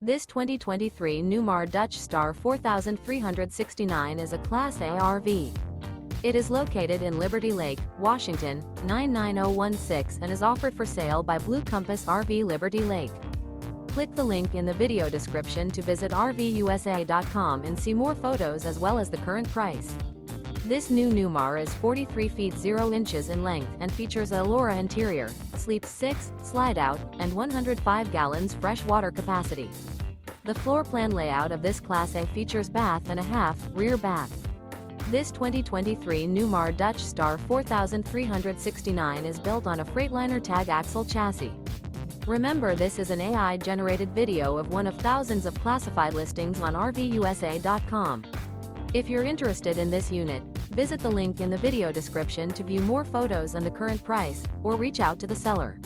This 2023 Newmar Dutch Star 4369 is a Class A RV. It is located in Liberty Lake, Washington, 99016 and is offered for sale by Blue Compass RV Liberty Lake. Click the link in the video description to visit RVUSA.com and see more photos as well as the current price. This new Newmar is 43 feet 0 inches in length and features a ALORA interior, sleeps 6, slide-out, and 105 gallons fresh water capacity. The floor plan layout of this Class A features bath and a half, rear bath. This 2023 Newmar Dutch Star 4369 is built on a Freightliner Tag Axle chassis. Remember, this is an AI-generated video of one of thousands of classified listings on RVUSA.com. If you're interested in this unit, visit the link in the video description to view more photos and the current price, or reach out to the seller.